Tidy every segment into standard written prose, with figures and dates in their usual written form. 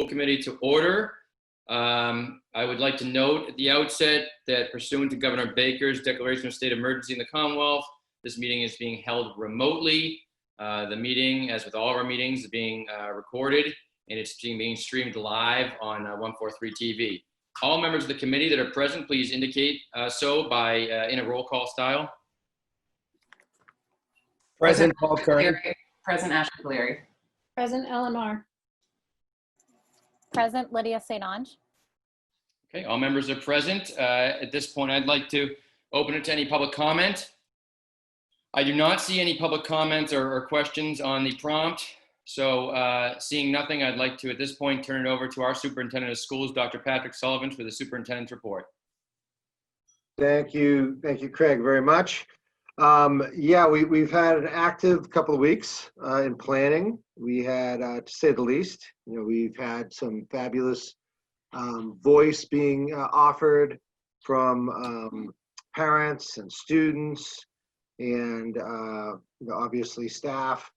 Committee to order. I would like to note at the outset that pursuant to Governor Baker's declaration of state of emergency in the Commonwealth, this meeting is being held remotely. The meeting, as with all of our meetings, is being recorded, and it's being streamed live on 143 TV. All members of the committee that are present, please indicate so by in a roll call style. Present Paul Kearney. Present Ashley Caleri. Present Ellen Mar. Present Lydia St. Ange. Okay, all members are present. At this point, I'd like to open it to any public comment. I do not see any public comments or questions on the prompt. So seeing nothing, I'd like to, at this point, turn it over to our Superintendent of Schools, Dr. Patrick Sullivan, for the Superintendent's report. Thank you, Craig, very much. Yeah, we've had an active couple of weeks in planning. We had, to say the least, we've had some fabulous voice being offered from parents and students and obviously staff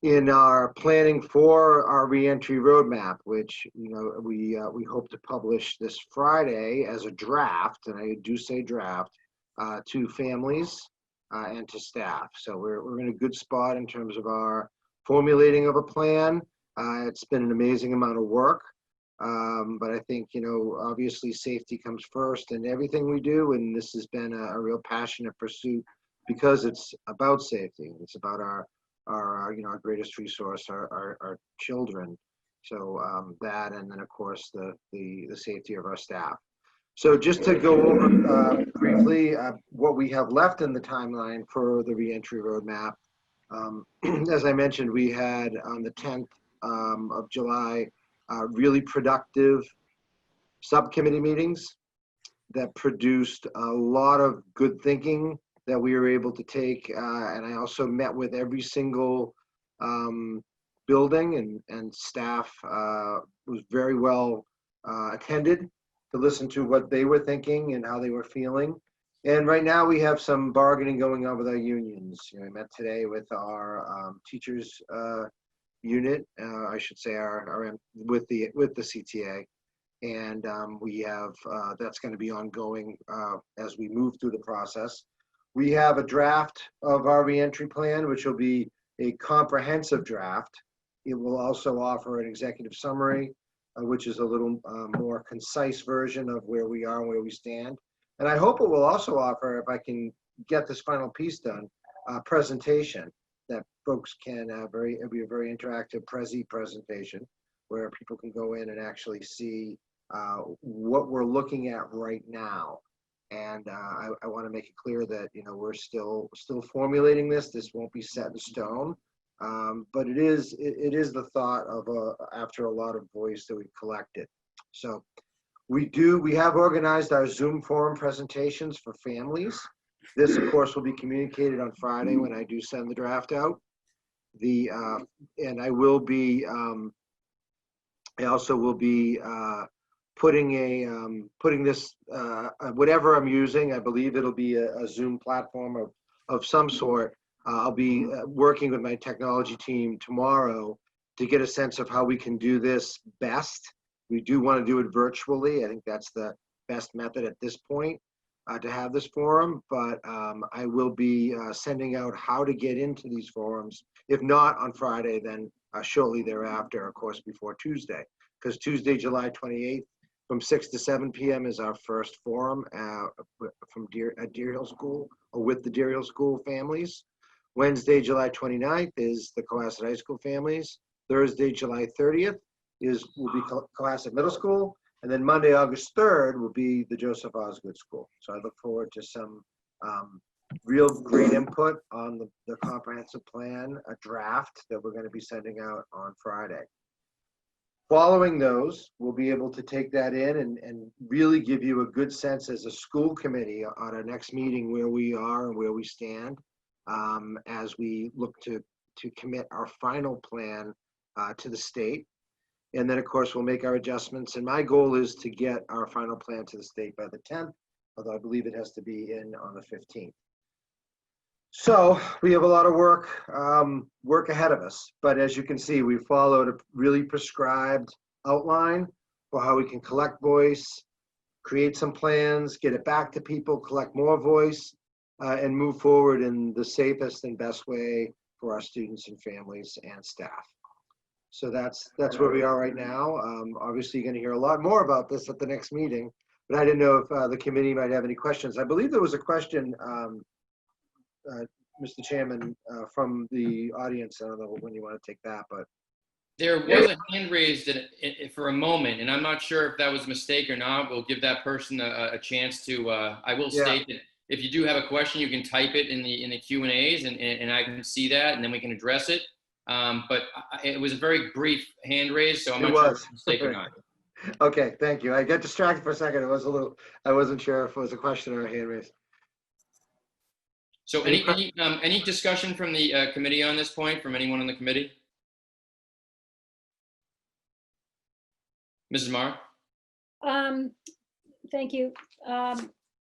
in our planning for our reentry roadmap, which we hope to publish this Friday as a draft, and I do say draft, to families and to staff. So we're in a good spot in terms of our formulating of a plan. It's been an amazing amount of work, but I think obviously safety comes first in everything we do, and this has been a real passionate pursuit because it's about safety. It's about our greatest resource, our children. So that, and then of course the safety of our staff. So just to go over briefly what we have left in the timeline for the reentry roadmap. As I mentioned, we had on the 10th of July really productive subcommittee meetings that produced a lot of good thinking that we were able to take, and I also met with every single building, and staff was very well attended to listen to what they were thinking and how they were feeling. And right now we have some bargaining going on with our unions. I met today with our teachers unit, I should say, with the CTA, and we have that's going to be ongoing as we move through the process. We have a draft of our reentry plan, which will be a comprehensive draft. It will also offer an executive summary, which is a little more concise version of where we are and where we stand. And I hope it will also offer, if I can get this final piece done, a presentation that folks can it'll be a very interactive Prezi presentation where people can go in and actually see what we're looking at right now. And I want to make it clear that we're still formulating this. This won't be set in stone, but it is the thought of after a lot of voice that we've collected. So we have organized our Zoom forum presentations for families. This, of course, will be communicated on Friday when I do send the draft out. And I will be. I also will be. Putting this, whatever I'm using, I believe it'll be a Zoom platform of some sort. I'll be working with my technology team tomorrow to get a sense of how we can do this best. We do want to do it virtually. I think that's the best method at this point to have this forum, but I will be sending out how to get into these forums. If not on Friday, then shortly thereafter, of course, before Tuesday, because Tuesday, July 28th, from 6 to 7 p.m. is our first forum at Deer Hill School, or with the Deer Hill School families. Wednesday, July 29th is the Cohasset High School families. Thursday, July 30th will be Cohasset Middle School. And then Monday, August 3rd will be the Joseph Osgood School. So I look forward to some real great input on the comprehensive plan, a draft that we're going to be sending out on Friday. Following those, we'll be able to take that in and really give you a good sense as a school committee on our next meeting where we are and where we stand as we look to commit our final plan to the state. And then, of course, we'll make our adjustments. And my goal is to get our final plan to the state by the 10th, although I believe it has to be in on the 15th. So we have a lot of work ahead of us, but as you can see, we followed a really prescribed outline for how we can collect voice, create some plans, get it back to people, collect more voice, and move forward in the safest and best way for our students and families and staff. So that's where we are right now. Obviously, you're going to hear a lot more about this at the next meeting, but I didn't know if the committee might have any questions. I believe there was a question, Mr. Chairman, from the audience. I don't know when you want to take that, but. There was a hand raised for a moment, and I'm not sure if that was a mistake or not. We'll give that person a chance to, I will state that if you do have a question, you can type it in the Q&As, and I can see that, and then we can address it. But it was a very brief hand raise, so I'm not sure if it's a mistake or not. Okay, thank you. I got distracted for a second. I wasn't sure if it was a question or a hand raise. So any discussion from the committee on this point, from anyone on the committee? Mrs. Marr? Thank you.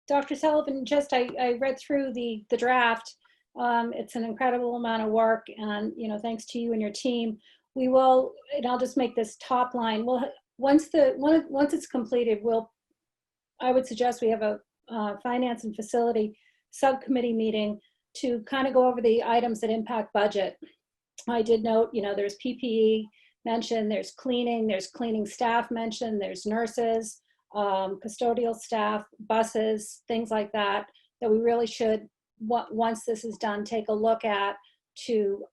Dr. Sullivan, I read through the draft. It's an incredible amount of work, and thanks to you and your team. We will, and I'll just make this top line. Once it's completed, I would suggest we have a finance and facility subcommittee meeting to kind of go over the items that impact budget. I did note, there's PPE mentioned, there's cleaning staff mentioned, there's nurses, custodial staff, buses, things like that we really should, once this is done, take a look at to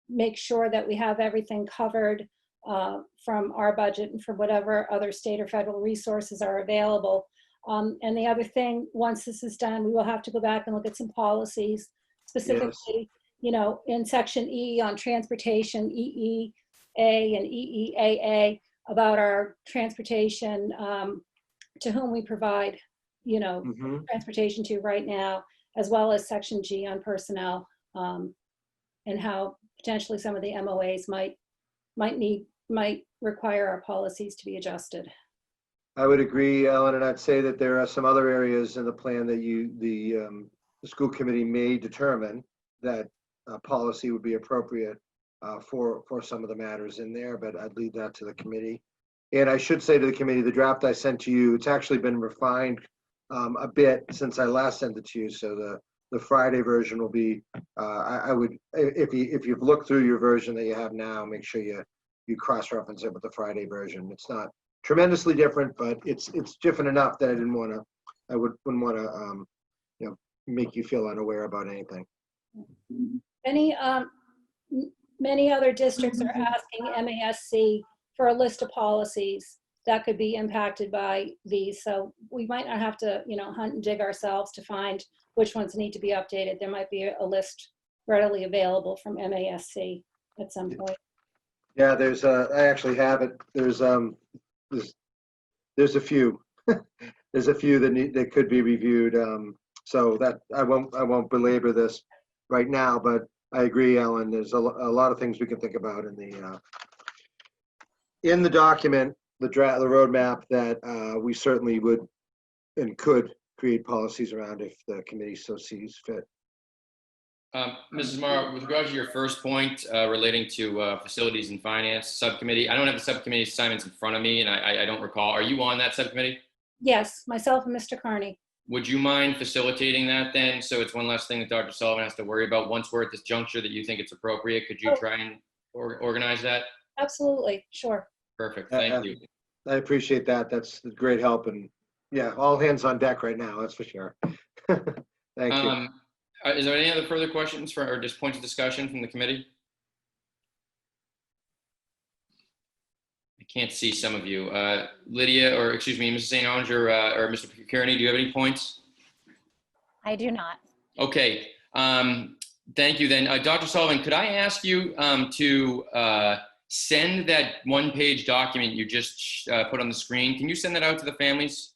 make sure that we have everything covered from our budget and from whatever other state or federal resources are available. And the other thing, once this is done, we will have to go back and look at some policies, specifically, in section E on transportation, EEA and EEAA, about our transportation, to whom we provide, transportation to right now, as well as section G on personnel, and how potentially some of the MOAs might require our policies to be adjusted. I would agree, Ellen, and I'd say that there are some other areas in the plan that the school committee may determine that policy would be appropriate for some of the matters in there, but I'd leave that to the committee. And I should say to the committee, the draft I sent to you, it's actually been refined a bit since I last sent it to you. So the Friday version will be, I would, if you've looked through your version that you have now, make sure you cross-reference it with the Friday version. It's not tremendously different, but it's different enough that I wouldn't want to, make you feel unaware about anything. Many other districts are asking MASC for a list of policies that could be impacted by these. So we might not have to, hunt and dig ourselves to find which ones need to be updated. There might be a list readily available from MASC at some point. Yeah, I actually have it. There's a few. There's a few that could be reviewed. So that I won't belabor this right now, but I agree, Ellen. There's a lot of things we can think about in the document, the roadmap that we certainly would and could create policies around if the committee so sees fit. Mrs. Marr, with regard to your first point relating to facilities and finance subcommittee, I don't have the subcommittee assignments in front of me, and I don't recall. Are you on that subcommittee? Yes, myself and Mr. Carney. Would you mind facilitating that then? So it's one less thing that Dr. Sullivan has to worry about once we're at this juncture that you think it's appropriate. Could you try and organize that? Absolutely, sure. Perfect, thank you. I appreciate that. That's a great help. And yeah, all hands on deck right now, that's for sure. Thank you. Is there any other further questions or just points of discussion from the committee? I can't see some of you. Lydia, or excuse me, Mrs. St. Onge or Mr. Kearney, do you have any points? I do not. Okay, thank you then. Dr. Sullivan, could I ask you to send that one-page document you just put on the screen? Can you send that out to the families?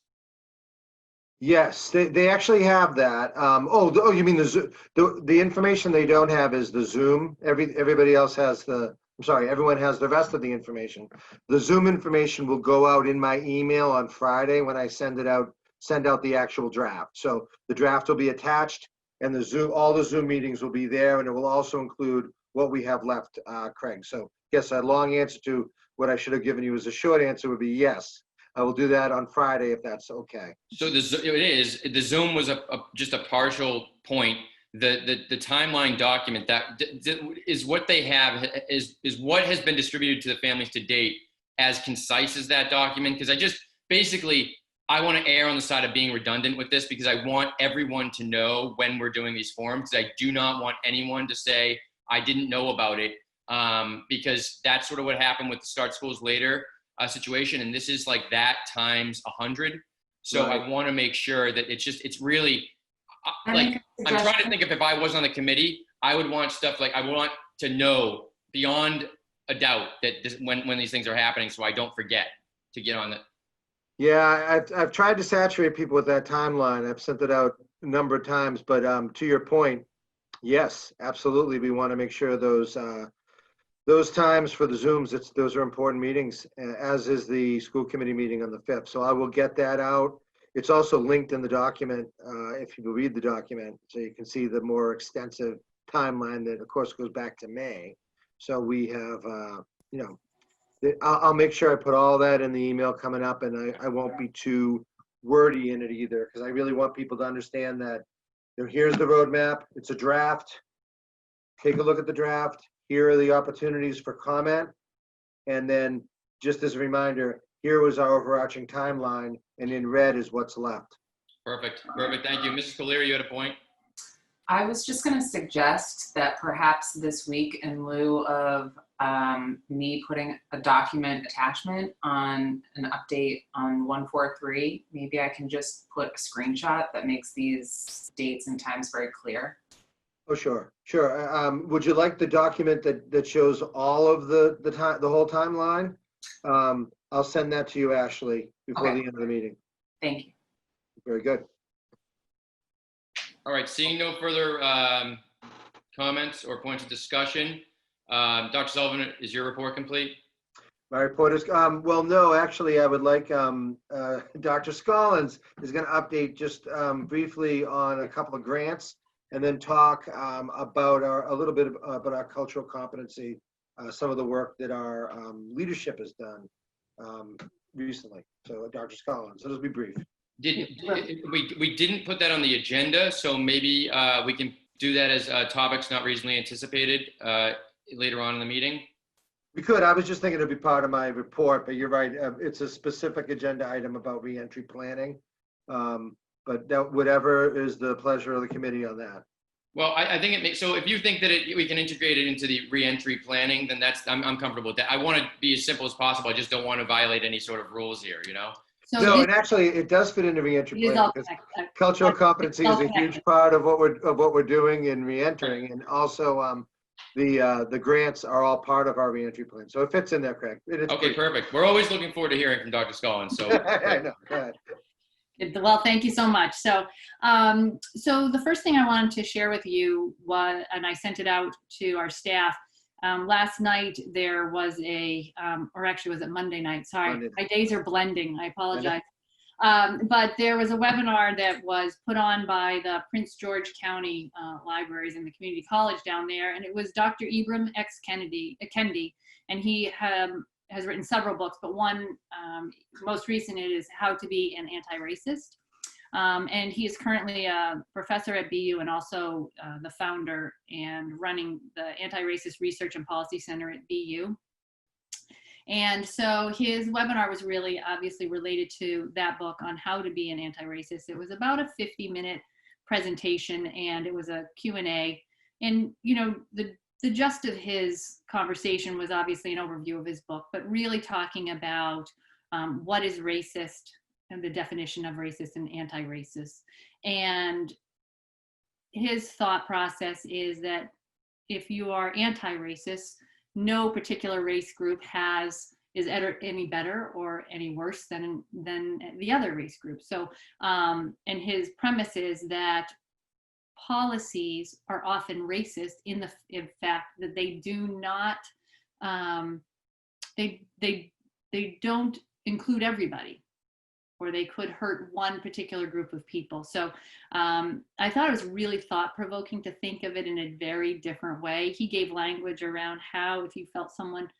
Yes, they actually have that. Oh, you mean the information they don't have is the Zoom. Everybody else has everyone has the rest of the information. The Zoom information will go out in my email on Friday when I send out the actual draft. So the draft will be attached, and all the Zoom meetings will be there, and it will also include what we have left, Craig. So yes, a long answer to what I should have given you as a short answer would be yes. I will do that on Friday if that's okay. So the Zoom was just a partial point. The timeline document that is what they have is what has been distributed to the families to date as concise as that document. Because I want to err on the side of being redundant with this because I want everyone to know when we're doing these forms. I do not want anyone to say I didn't know about it because that's sort of what happened with the Start Schools Later situation, and this is like that times 100. So Right. I want to make sure that it's really like I'm trying to think if I was on the committee, I would want stuff like I want to know beyond a doubt that when these things are happening, so I don't forget to get on it. Yeah, I've tried to saturate people with that timeline. I've sent it out a number of times, but to your point, yes, absolutely. We want to make sure those times for the Zooms, those are important meetings, as is the school committee meeting on the 5th. So I will get that out. It's also linked in the document, if you read the document, so you can see the more extensive timeline that, of course, goes back to May. So we have, I'll make sure I put all that in the email coming up, and I won't be too wordy in it either, because I really want people to understand that, here's the roadmap. It's a draft. Take a look at the draft. Here are the opportunities for comment. And then just as a reminder, here was our overarching timeline, and in red is what's left. Perfect. Thank you. Mrs. Colery, you had a point? I was just going to suggest that perhaps this week, in lieu of me putting a document attachment on an update on 143, maybe I can just put a screenshot that makes these dates and times very clear. Oh, sure. Would you like the document that shows all of the whole timeline? I'll send that to you, Ashley, before the end of the meeting. Thank you. Very good. All right, seeing no further comments or points of discussion, Dr. Sullivan, is your report complete? My report is, well, no, actually, I would like, Dr. Scollins is going to update just briefly on a couple of grants, and then talk about a little bit about our cultural competency, some of the work that our leadership has done recently. So Dr. Scollins, so it'll be brief. We didn't put that on the agenda, so maybe we can do that as topics not reasonably anticipated later on in the meeting. We could. I was just thinking it'd be part of my report, but you're right. It's a specific agenda item about reentry planning. But that, whatever is the pleasure of the committee on that. Well, I think it makes, so if you think that we can integrate it into the reentry planning, then I'm comfortable with that. I want to be as simple as possible. I just don't want to violate any sort of rules here, you know? So No, this and actually it does fit into reentry is planning all because connected. cultural competency is a It's all huge part of what we're doing in reentering, and also the grants are all part of our reentry plan. So it fits in there, Craig. Okay, perfect. We're always looking forward to hearing from Dr. Scollins. So I know. Go ahead. Well, thank you so much. So, so the first thing I wanted to share with you was, and I sent it out to our staff, last night there was or actually was it Monday night? Sorry, Monday night. My days are blending. I apologize. But there was a webinar that was put on by the Prince George County Libraries and the community college down there. And it was Dr. Ibram X. Kendi, and he has written several books, but one most recent is How to Be an Anti-Racist. And he is currently a professor at BU and also the founder and running the Anti-Racist Research and Policy Center at BU. And so his webinar was really obviously related to that book on how to be an anti-racist. It was about a 50-minute presentation, and it was a Q&A. And, you know, the gist of his conversation was obviously an overview of his book, but really talking about what is racist and the definition of racist and anti-racist. And his thought process is that if you are anti-racist, no particular race group is any better or any worse than the other race group. So, and his premise is that policies are often racist in fact that they do not, they don't include everybody, or they could hurt one particular group of people. So I thought it was really thought-provoking to think of it in a very different way. He gave language around how if you felt someone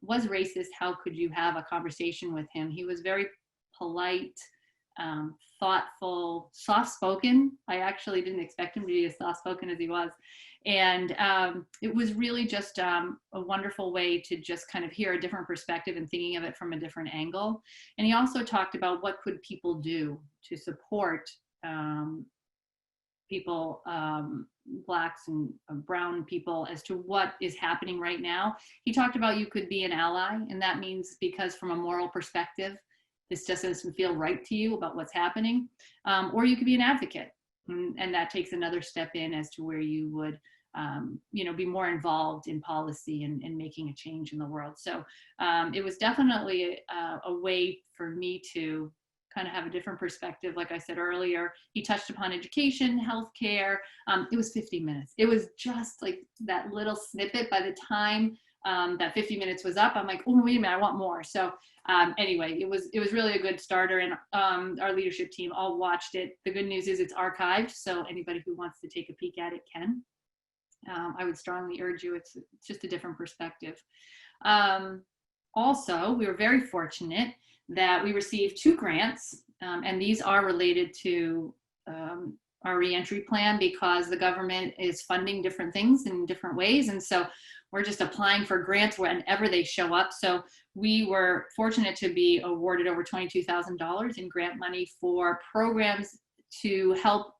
was racist, how could you have a conversation with him? He was very polite, thoughtful, soft-spoken. I actually didn't expect him to be as soft-spoken as he was. And it was really just a wonderful way to just kind of hear a different perspective and thinking of it from a different angle. And he also talked about what could people do to support people, Blacks and brown people, as to what is happening right now. He talked about you could be an ally, and that means because from a moral perspective, this just doesn't feel right to you about what's happening, or you could be an advocate, and that takes another step in as to where you would be more involved in policy and making a change in the world. So it was definitely a way for me to kind of have a different perspective. Like I said earlier, he touched upon education, healthcare. It was 50 minutes. It was just like that little snippet. By the time that 50 minutes was up, I'm like, oh, wait a minute, I want more. So anyway, it was really a good starter, and our leadership team all watched it. The good news is it's archived, so anybody who wants to take a peek at it can. I would strongly urge you. It's just a different perspective. Also, we were very fortunate that we received 2 grants, and these are related to our reentry plan, because the government is funding different things in different ways. And so we're just applying for grants whenever they show up. So we were fortunate to be awarded over $22,000 in grant money for programs to help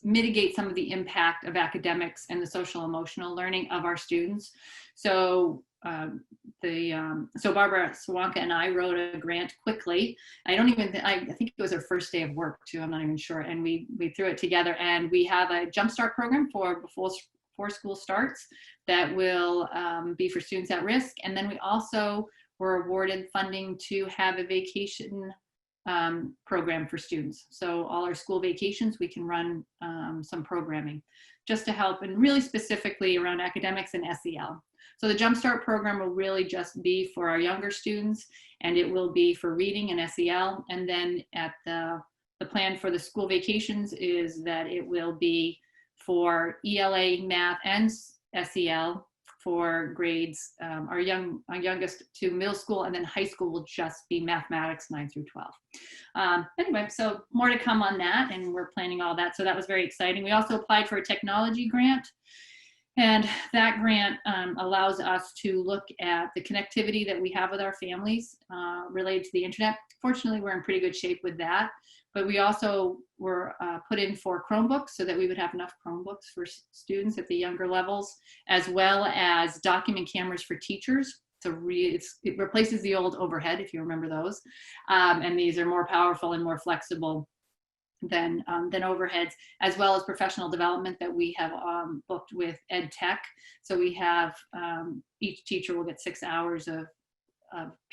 mitigate some of the impact of academics and the social emotional learning of our students. So so Barbara Swanka and I wrote a grant quickly. I think it was our first day of work too, I'm not even sure. And we threw it together, and we have a jumpstart program before school starts that will be for students at risk. And then we also were awarded funding to have a vacation program for students. So all our school vacations, we can run some programming just to help, and really specifically around academics and SEL. So the Jumpstart program will really just be for our younger students, and it will be for reading and SEL. And then at the plan for the school vacations is that it will be for ELA, math, and SEL for grades, our youngest to middle school, and then high school will just be mathematics 9 through 12. Anyway, so more to come on that, and we're planning all that. So that was very exciting. We also applied for a technology grant, and that grant allows us to look at the connectivity that we have with our families related to the internet. Fortunately, we're in pretty good shape with that. But we also were put in for Chromebooks, so that we would have enough Chromebooks for students at the younger levels, as well as document cameras for teachers. So it replaces the old overhead, if you remember those. And these are more powerful and more flexible than overheads, as well as professional development that we have booked with Ed Tech. So we have each teacher will get 6 hours of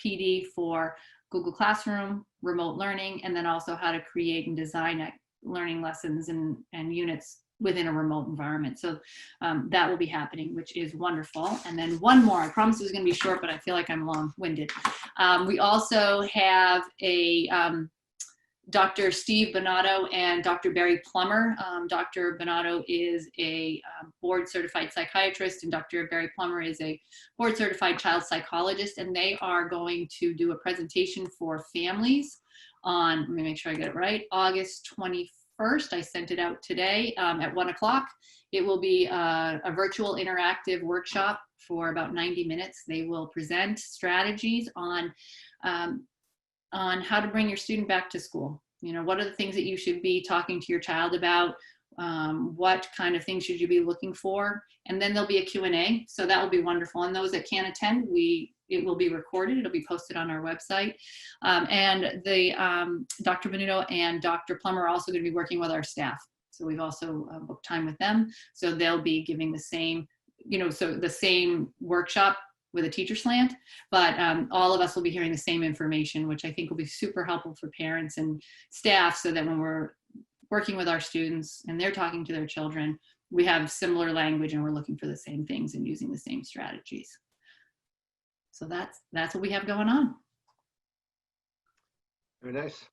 PD for Google Classroom, remote learning, and then also how to create and design learning lessons and units within a remote environment. So that will be happening, which is wonderful. And then one more, I promised it was going to be short, but I feel like I'm long-winded. We also have a Dr. Steve Bonato and Dr. Barry Plummer. Dr. Bonato is a board-certified psychiatrist, and Dr. Barry Plummer is a board-certified child psychologist, and they are going to do a presentation for families on, let me make sure I get it right, August 21st. I sent it out today at 1 o'clock. It will be a virtual interactive workshop for about 90 minutes. They will present strategies on how to bring your student back to school. You know, what are the things that you should be talking to your child about? What kind of things should you be looking for? And then there'll be a Q&A, so that will be wonderful. And those that can't attend, it will be recorded. It'll be posted on our website. And Dr. Bonato and Dr. Plummer are also going to be working with our staff. So we've also booked time with them. So they'll be giving the same, the same workshop with a teacher slant, but all of us will be hearing the same information, which I think will be super helpful for parents and staff, so that when we're working with our students and they're talking to their children, we have similar language and we're looking for the same things and using the same strategies. So that's what we have going on. Very nice.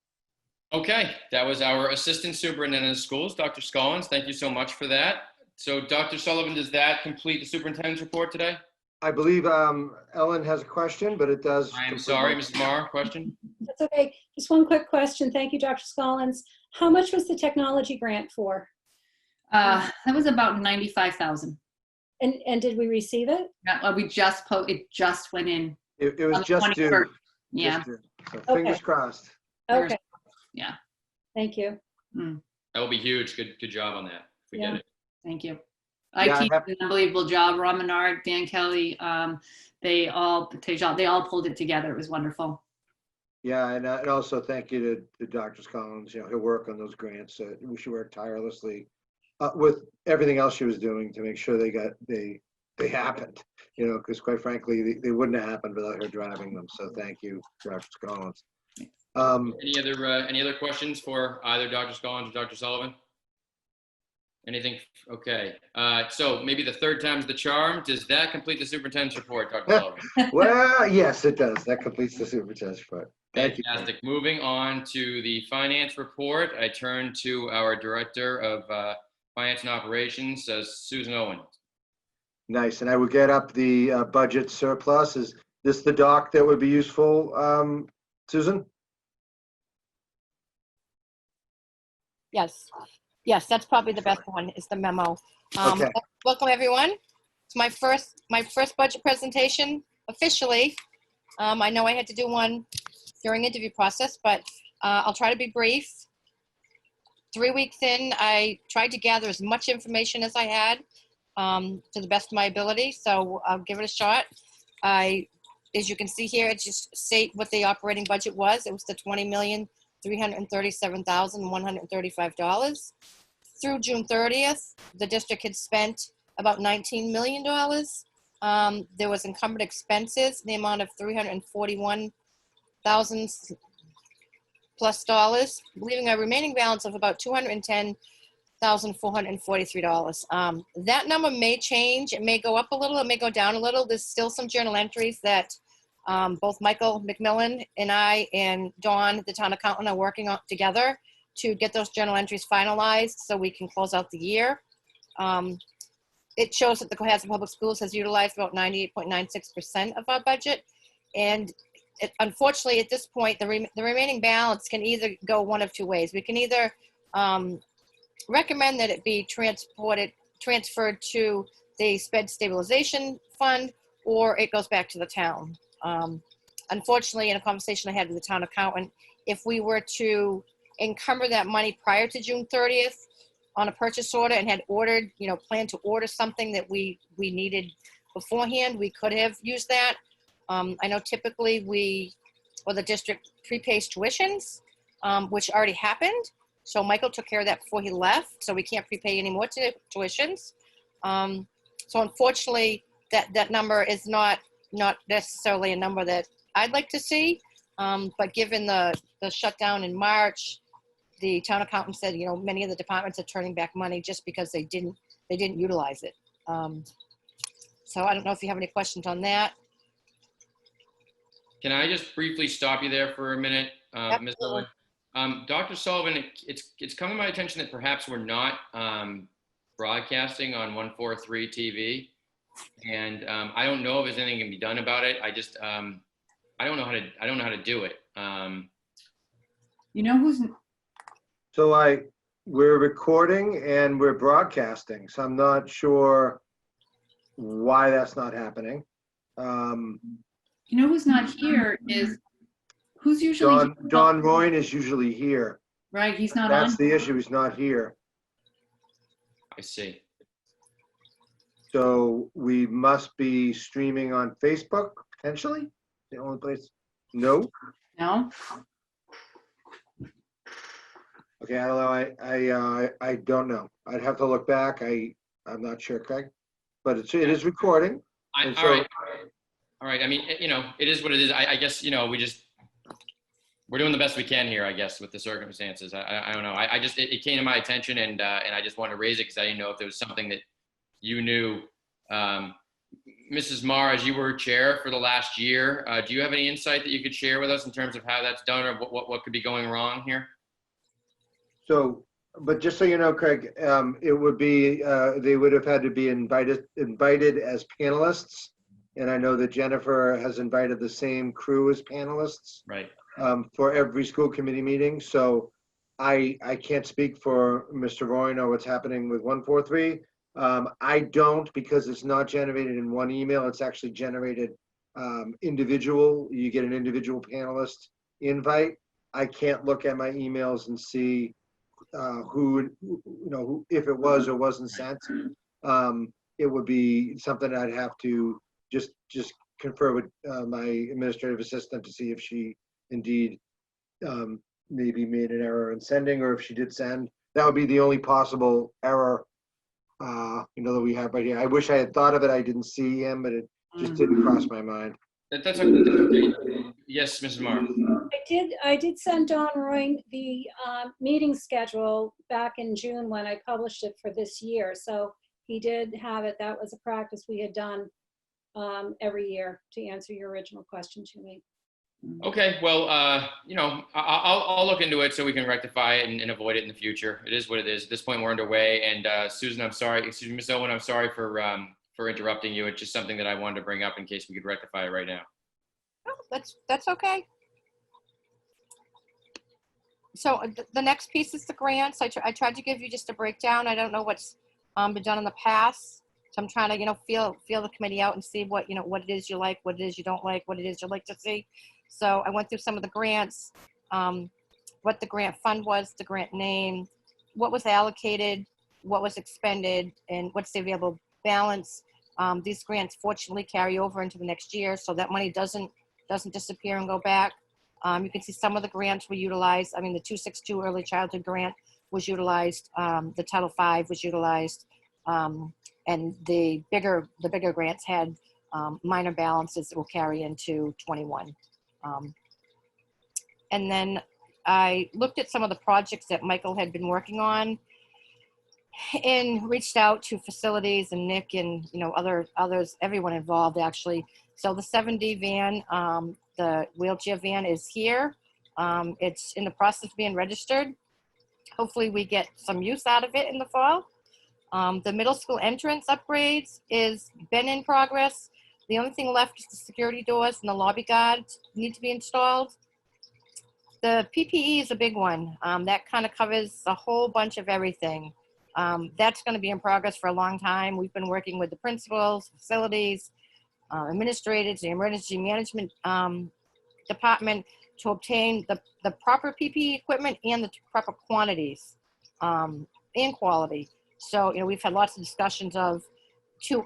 Okay, that was our Assistant Superintendent of Schools, Dr. Scollins. Thank you so much for that. So Dr. Sullivan, does that complete the superintendent's report today? I believe Ellen has a question, but it does. I am sorry, Mrs. Marr, question? That's okay. Just one quick question. Thank you, Dr. Scollins. How much was the technology grant for? That was about 95,000. And did we receive it? We just it just went in. It on was the just due. 21st. Yeah. Just due. So fingers crossed. Okay, Yeah. thank you. That will be huge. Good job on that. If we get Yeah. it. Thank you. Yeah, IT did an unbelievable job. Ron Menard, Dan Kelly, they all pulled it together. It was wonderful. Yeah, and also thank you to Dr. Collins. He'll work on those grants. She worked tirelessly with everything else she was doing to make sure they happened. Because quite frankly, they wouldn't have happened without her driving them. So thank you, Dr. Collins. Any other questions for either Dr. Scollins or Dr. Sullivan? Anything? Okay. So maybe the third time's the charm. Does that complete the superintendent's report, Dr. Sullivan? Well, yes, it does. That completes the superintendent's report. Thank you. Fantastic. Moving on to the finance report, I turn to our Director of Finance and Operations, Susan Owen. Nice. And I will get up the budget surplus. Is this the doc that would be useful, Susan? Yes, that's probably the best one, is the memo. Okay. Welcome, everyone. It's my first budget presentation officially. I know I had to do one during the interview process, but I'll try to be brief. 3 weeks in, I tried to gather as much information as I had to the best of my ability, so I'll give it a shot. As you can see here, it just state what the operating budget was. It was the $20,337,135. Through June 30th, the district had spent about $19 million. There was encumbered expenses in the amount of $341,000 plus dollars, leaving a remaining balance of about $210,443. That number may change. It may go up a little. It may go down a little. There's still some journal entries that both Michael McMillan and I and Dawn, the town accountant, are working on together to get those journal entries finalized so we can close out the year. It shows that the Cohasset Public Schools has utilized about 98.96% of our budget. And unfortunately, at this point, the remaining balance can either go one of two ways. We can either recommend that it be transferred to the sped stabilization fund, or it goes back to the town. Unfortunately, in a conversation I had with the town accountant, if we were to encumber that money prior to June 30th on a purchase order and had ordered, planned to order something that we needed beforehand, we could have used that. I know typically the district prepays tuitions, which already happened. So Michael took care of that before he left. So we can't prepay any more tuitions. So unfortunately, that number is not necessarily a number that I'd like to see. But given the shutdown in March, the town accountant said, many of the departments are turning back money just because they didn't utilize it. So I don't know if you have any questions on that. Can I just briefly stop you there for a minute, Ms. Owen? Dr. Sullivan, it's come to my attention that perhaps we're not broadcasting on 143 TV, and I don't know if there's anything can be done about it. I don't know how to do it. You know who's? So we're recording and we're broadcasting, so I'm not sure why that's not happening. You know who's not here is who's usually Don Royne is usually here. Right, he's not That's on. the issue. He's not here. I see. So we must be streaming on Facebook potentially. The only place. No. No. Okay, I don't know. I don't know. I'd have to look back. I'm not sure, Craig, but it is recording. All right. I mean, it is what it is. I guess we're doing the best we can here, I guess, with the circumstances. I don't know. It came to my attention, and I just wanted to raise it because I didn't know if there was something that you knew. Mrs. Marr, as you were chair for the last year, do you have any insight that you could share with us in terms of how that's done, or what could be going wrong here? So, but just so you know, Craig, it would be they would have had to be invited as panelists And I know that Jennifer has invited the same crew as panelists Right. for every school committee meeting. So I can't speak for Mr. Royne or what's happening with 143. I don't, because it's not generated in one email. It's actually generated individual. You get an individual panelist invite. I can't look at my emails and see who, if it was or wasn't sent. It would be something I'd have to just confer with my administrative assistant to see if she indeed maybe made an error in sending, or if she did send. That would be the only possible error that we have right here. I wish I had thought of it. I didn't see him, but it just didn't cross my mind. That's okay. Yes, Mrs. Morrow. I did send Don Roy the meeting schedule back in June when I published it for this year. So he did have it. That was a practice we had done every year, to answer your original question to me. Okay, well, I'll look into it so we can rectify it and avoid it in the future. It is what it is. At this point, we're underway. And Susan, I'm sorry. Excuse me, Ms. Owen, I'm sorry for interrupting you. It's just something that I wanted to bring up in case we could rectify it right now. Oh, that's okay. So the next piece is the grants. I tried to give you just a breakdown. I don't know what's been done in the past. So I'm trying to, feel the committee out and see what it is you like, what it is you don't like, what it is you'd like to see. So I went through some of the grants, what the grant fund was, the grant name, what was allocated, what was expended, and what's the available balance. These grants fortunately carry over into the next year, so that money doesn't disappear and go back. You can see some of the grants were utilized. I mean, the 262 early childhood grant was utilized. The Title V was utilized. And the bigger grants had minor balances that will carry into 21. And then I looked at some of the projects that Michael had been working on and reached out to facilities and Nick and others, everyone involved actually. So the 7D van, the wheelchair van is here. It's in the process of being registered. Hopefully we get some use out of it in the fall. The middle school entrance upgrades is been in progress. The only thing left is the security doors and the lobby guards need to be installed. The PPE is a big one. That kind of covers a whole bunch of everything. That's going to be in progress for a long time. We've been working with the principals, facilities, administrators, the emergency management department to obtain the proper PPE equipment and the proper quantities and quality. So, we've had lots of discussions of 2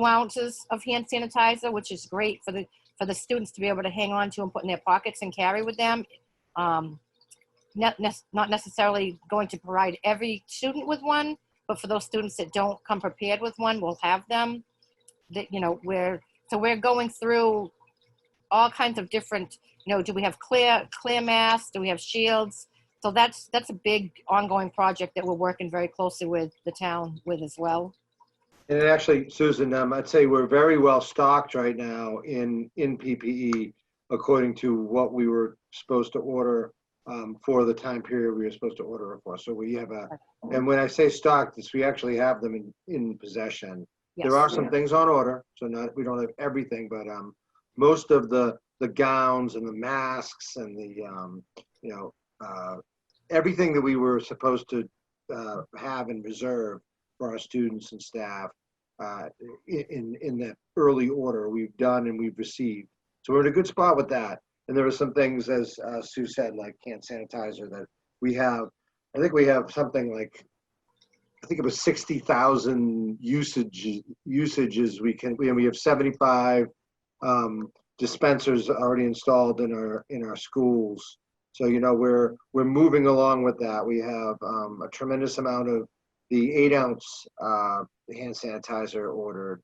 ounces of hand sanitizer, which is great for the students to be able to hang on to and put in their pockets and carry with them. Not necessarily going to provide every student with one, but for those students that don't come prepared with one, we'll have them. We're going through all kinds of different, do we have clear masks? Do we have shields? So that's a big ongoing project that we're working very closely with the town with as well. And actually, Susan, I'd say we're very well stocked right now in PPE, according to what we were supposed to order for the time period we were supposed to order it for. So we have and when I say stocked, we actually have them in possession. Yes. There are some things on order, so we don't have everything, but most of the gowns and the masks and the everything that we were supposed to have in reserve for our students and staff in that early order we've done and we've received. So we're in a good spot with that. And there are some things, as Sue said, like hand sanitizer that we have. I think we have something like, I think it was 60,000 usages. We have 75 dispensers already installed in our schools. So, we're moving along with that. We have a tremendous amount of the 8-ounce hand sanitizer ordered.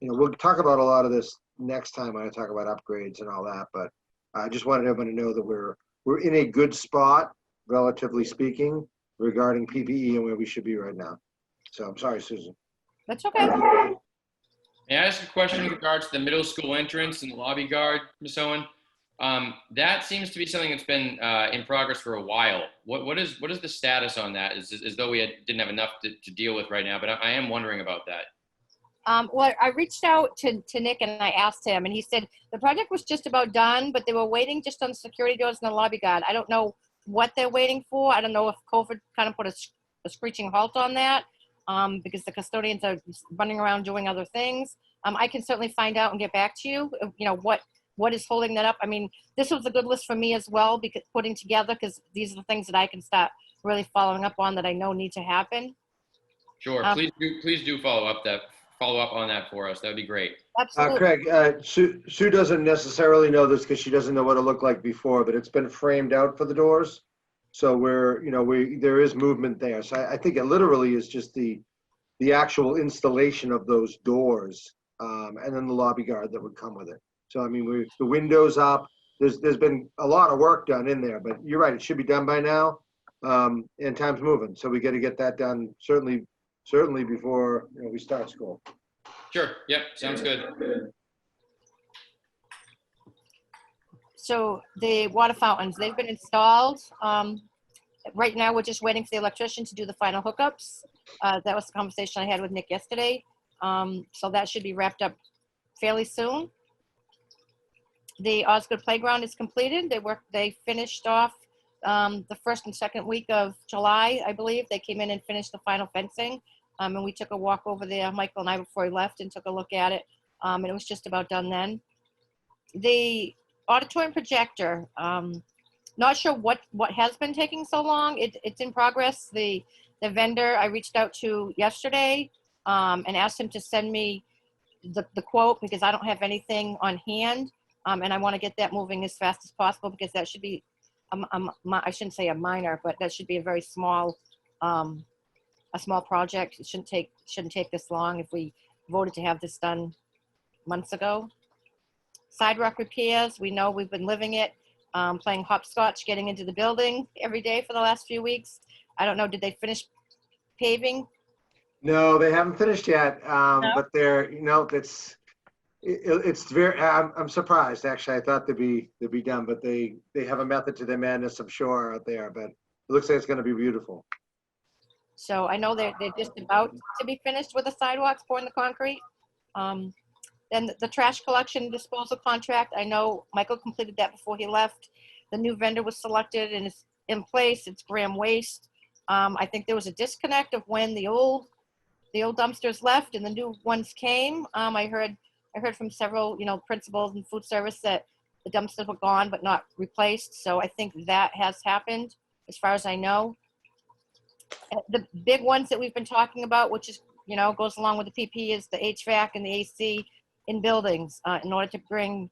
We'll talk about a lot of this next time when I talk about upgrades and all that, but I just wanted everyone to know that we're in a good spot, relatively speaking, regarding PPE and where we should be right now. So I'm sorry, Susan. That's okay. May I ask a question in regards to the middle school entrance and the lobby guard, Ms. Owen? That seems to be something that's been in progress for a while. What is the status on that? As though we didn't have enough to deal with right now, but I am wondering about that. Well, I reached out to Nick and I asked him, and he said the project was just about done, but they were waiting just on the security doors and the lobby guard. I don't know what they're waiting for. I don't know if COVID kind of put a screeching halt on that, because the custodians are running around doing other things. I can certainly find out and get back to you, what is holding that up. I mean, this was a good list for me as well, because putting together, because these are the things that I can start really following up on that I know need to happen. Sure, please do follow up on that for us. That'd be great. Absolutely. Craig, Sue doesn't necessarily know this because she doesn't know what it looked like before, but it's been framed out for the doors. So there is movement there. So I think it literally is just the actual installation of those doors, and then the lobby guard that would come with it. So I mean, the windows up. There's been a lot of work done in there, but you're right. It should be done by now. And time's moving, so we got to get that done certainly before we start school. Sure. Yep. Sounds good. So the water fountains, they've been installed. Right now, we're just waiting for the electrician to do the final hookups. That was the conversation I had with Nick yesterday. So that should be wrapped up fairly soon. The Osgood Playground is completed. They finished off the first and second week of July, I believe. They came in and finished the final fencing. And we took a walk over there, Michael and I, before he left, and took a look at it. And it was just about done then. The auditorium projector, not sure what has been taking so long. It's in progress. The vendor I reached out to yesterday and asked him to send me the quote, because I don't have anything on hand. And I want to get that moving as fast as possible, because that should be, I shouldn't say a minor, but that should be a very small, a small project. It shouldn't take this long if we voted to have this done months ago. Sidewalk repairs, we know we've been living it, playing hopscotch, getting into the building every day for the last few weeks. I don't know, did they finish paving? No, they haven't finished yet, No? but it's very. I'm surprised actually. I thought they'd be done, but they have a method to their madness, I'm sure, out there. But it looks like it's going to be beautiful. So I know they're just about to be finished with the sidewalks, pouring the concrete. Then the trash collection and disposal contract, I know Michael completed that before he left. The new vendor was selected and it's in place. It's Graham Waste. I think there was a disconnect of when the old dumpsters left and the new ones came. I heard from several, principals and food service that the dumpsters were gone but not replaced. So I think that has happened as far as I know. The big ones that we've been talking about, which is, goes along with the PP, is the HVAC and the AC in buildings. In order to bring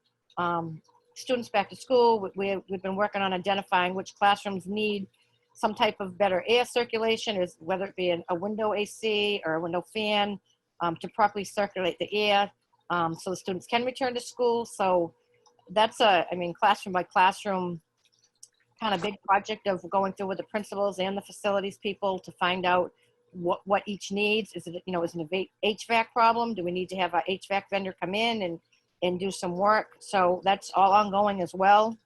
students back to school, we've been working on identifying which classrooms need some type of better air circulation, whether it be a window AC or a window fan, to properly circulate the air, so the students can return to school. So that's classroom by classroom kind of big project of going through with the principals and the facilities people to find out what each needs. Is it, is it an HVAC problem? Do we need to have our HVAC vendor come in and do some work? So that's all ongoing as well.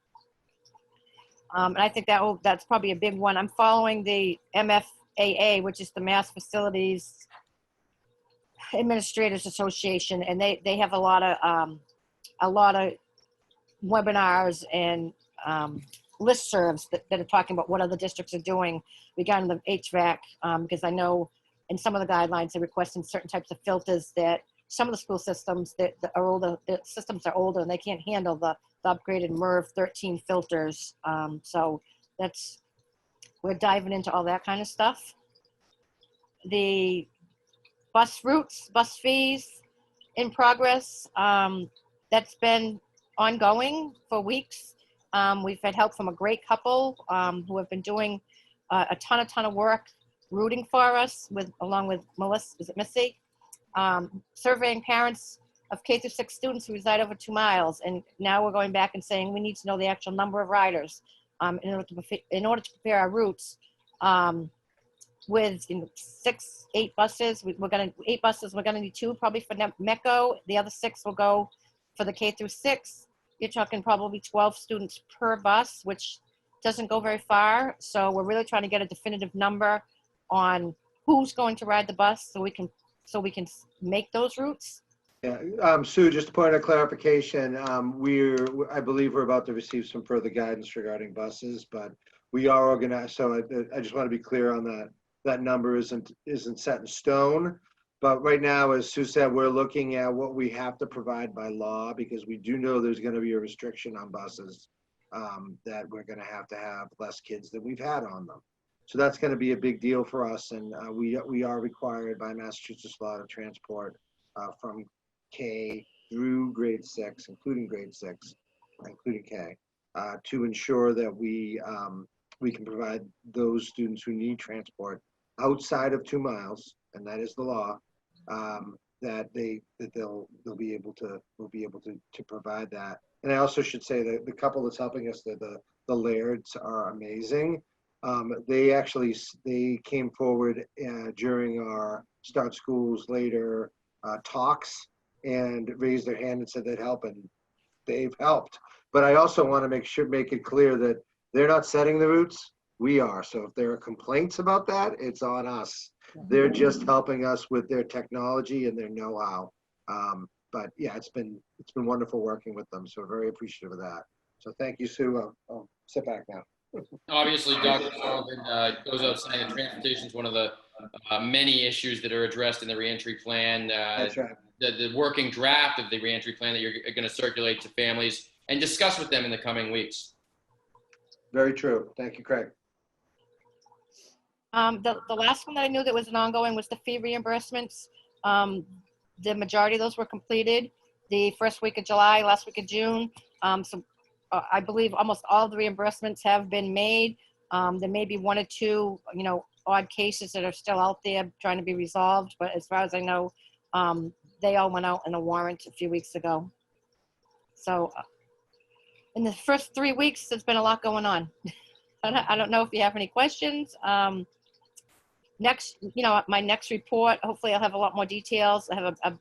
And I think that's probably a big one. I'm following the MFAA, which is the Mass Facilities Administrators Association, and they have a lot of webinars and listservs that are talking about what other districts are doing regarding the HVAC, because I know in some of the guidelines they're requesting certain types of filters that some of the school systems that are older, the systems are older and they can't handle the upgraded MERV 13 filters. So we're diving into all that kind of stuff. The bus routes, bus fees in progress. That's been ongoing for weeks. We've had help from a great couple who have been doing a ton of work rooting for us, along with Melissa, is it Missy? Surveying parents of K through 6 students who reside over 2 miles. And now we're going back and saying we need to know the actual number of riders in order to prepare our routes. With 6-8 buses, we're going to need 2 probably for MECO. The other 6 will go for the K through 6. You're talking probably 12 students per bus, which doesn't go very far. So we're really trying to get a definitive number on who's going to ride the bus so we can so we can make those routes? Yeah, Sue, just a point of clarification, I believe we're about to receive some further guidance regarding buses, but we are organized, so I just want to be clear on that. That number isn't set in stone, but right now, as Sue said, we're looking at what we have to provide by law, because we do know there's going to be a restriction on buses, that we're going to have less kids than we've had on them. So that's going to be a big deal for us, and we are required by Massachusetts law to transport from K through grade 6, including grade 6, including K, to ensure that we can provide those students who need transport outside of 2 miles, and that is the law, that we'll be able to provide that. And I also should say that the couple that's helping us, the Lairds, are amazing. They came forward during our Start Schools Later talks and raised their hand and said they'd help, and they've helped. But I also want to make it clear that they're not setting the routes, we are. So if there are complaints about that, it's on us. They're just helping us with their technology and their know-how. But yeah, it's been wonderful working with them, so very appreciative of that. So thank you, Sue. I'll sit back now. Obviously, Dr. Sullivan goes out saying that transportation is one of the many issues that are addressed in the reentry plan. That's right. The working draft of the reentry plan that you're going to circulate to families and discuss with them in the coming weeks. Very true. Thank you, Craig. The last one that I knew that was an ongoing was the fee reimbursements. The majority of those were completed the first week of July, last week of June. I believe almost all the reimbursements have been made. There may be 1 or 2, odd cases that are still out there trying to be resolved, but as far as I know, they all went out in a warrant a few weeks ago. So in the first 3 weeks, there's been a lot going on. I don't know if you have any questions. My next report, hopefully I'll have a lot more details. I have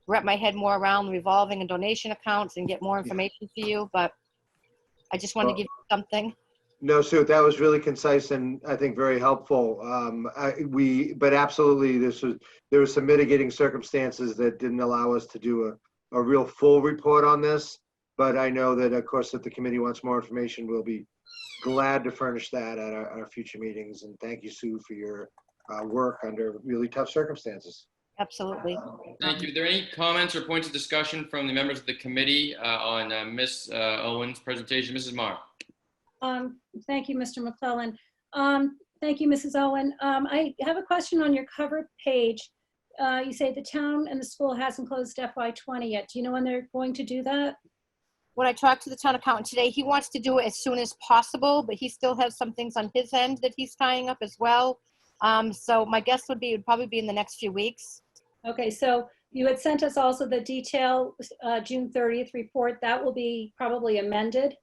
wrap my head more around revolving and donation accounts and get more information for you, but I just wanted to give you something. No, Sue, that was really concise and I think very helpful. But absolutely, there were some mitigating circumstances that didn't allow us to do a real full report on this. But I know that, of course, if the committee wants more information, we'll be glad to furnish that at our future meetings. And thank you, Sue, for your work under really tough circumstances. Absolutely. Thank you. Are there any comments or points of discussion from the members of the committee on Ms. Owen's presentation? Mrs. Marr. Thank you, Mr. McClellan. Thank you, Mrs. Owen. I have a question on your cover page. You say the town and the school hasn't closed FY20 yet. Do you know when they're going to do that? When I talked to the town accountant today, he wants to do it as soon as possible, but he still has some things on his end that he's tying up as well. So my guess would be it would probably be in the next few weeks. Okay, so you had sent us also the detail June 30th report. That will be probably amended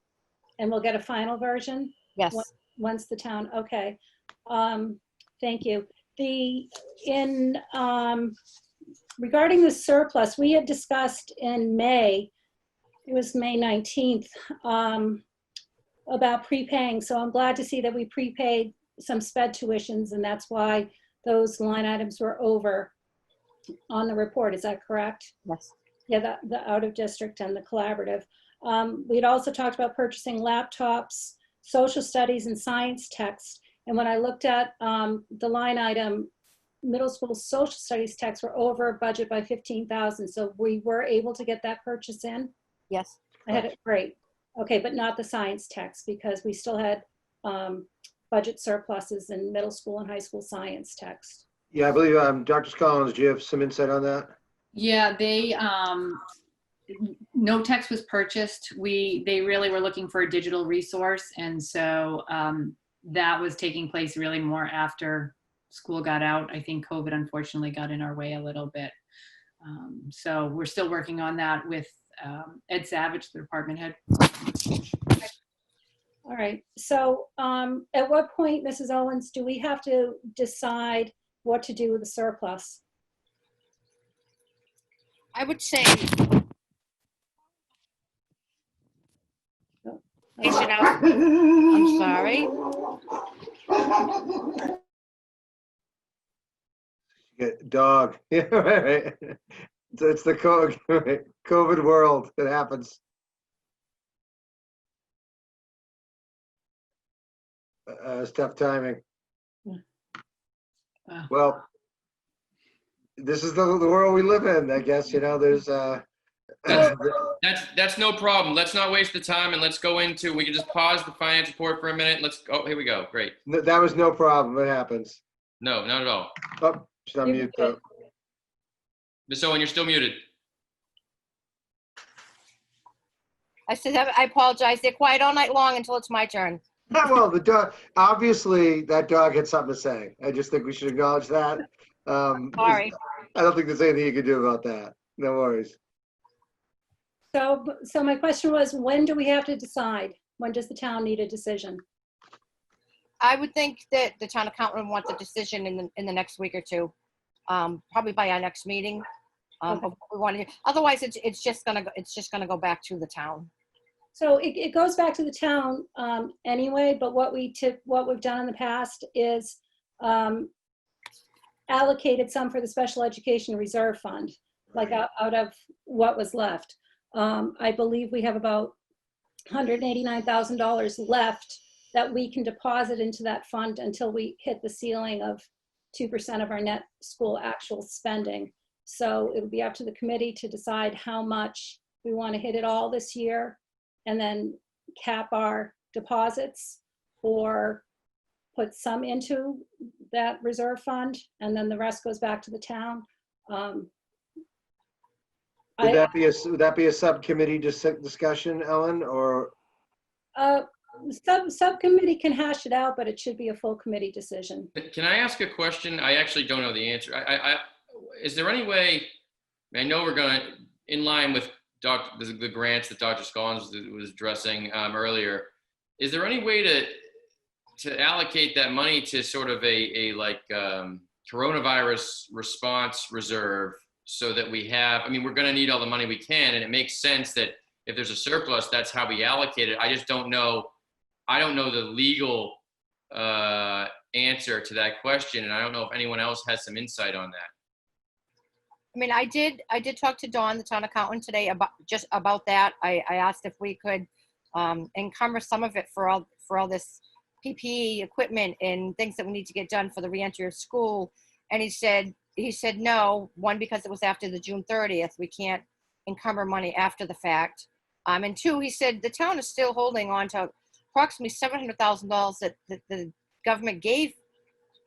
and we'll get a final version? Yes. Once the town, okay. Thank you. Regarding the surplus, we had discussed in May, it was May 19th, about prepaying. So I'm glad to see that we prepaid some sped tuitions and that's why those line items were over on the report. Is that correct? Yes. Yeah, the out of district and the collaborative. We'd also talked about purchasing laptops, social studies and science text. And when I looked at the line item, middle school social studies texts were over budget by 15,000. So we were able to get that purchase in? Yes. I had it, great. Okay, but not the science text because we still had budget surpluses in middle school and high school science text. Yeah, I believe Dr. Collins, do you have some insight on that? Yeah, no text was purchased. They really were looking for a digital resource. And so that was taking place really more after school got out. I think COVID unfortunately got in our way a little bit. So we're still working on that with Ed Savage, the department head. All right, so at what point, Mrs. Owens, do we have to decide what to do with the surplus? I would say, I'm sorry. Dog. Yeah, right. It's the COVID world. It happens. It's tough timing. Well, this is the world we live in, I guess. There's That's no problem. Let's not waste the time and let's go into, we can just pause the finance report for a minute. Here we go. Great. that was no problem. It happens. No, not at all. Oh, she's on mute though. Ms. Owen, you're still muted. I said, I apologize. They're quiet all night long until it's my turn. Well, the dog, obviously that dog had something to say. I just think we should acknowledge that. Sorry. I don't think there's anything you can do about that. No worries. So my question was, when do we have to decide? When does the town need a decision? I would think that the town accountant would want the decision in the next week or two, probably by our next meeting. Okay. Of what we want to do. Otherwise, it's just gonna go back to the town. So it goes back to the town anyway, but what we've done in the past is allocated some for the special education reserve fund, like out of what was left. I believe we have about $189,000 left that we can deposit into that fund until we hit the ceiling of 2% of our net school actual spending. So it'll be up to the committee to decide how much we want to hit it all this year and then cap our deposits, or put some into that reserve fund and then the rest goes back to the town. Would that be a subcommittee discussion, Ellen, or? Subcommittee can hash it out, but it should be a full committee decision. Can I ask a question? I actually don't know the answer. Is there any way, I know we're going to, in line with the grants that Dr. Scollins was addressing earlier, is there any way to allocate that money to sort of a coronavirus response reserve so that we have, we're going to need all the money we can, and it makes sense that if there's a surplus, that's how we allocate it. I just don't know. I don't know the legal answer to that question, and I don't know if anyone else has some insight on that. I did talk to Dawn, the town accountant, today about that. I asked if we could encumber some of it for all this PPE equipment and things that we need to get done for the reentry of school. And he said no, one, because it was after the June 30th. We can't encumber money after the fact. And two, he said the town is still holding on to approximately $700,000 that the government gave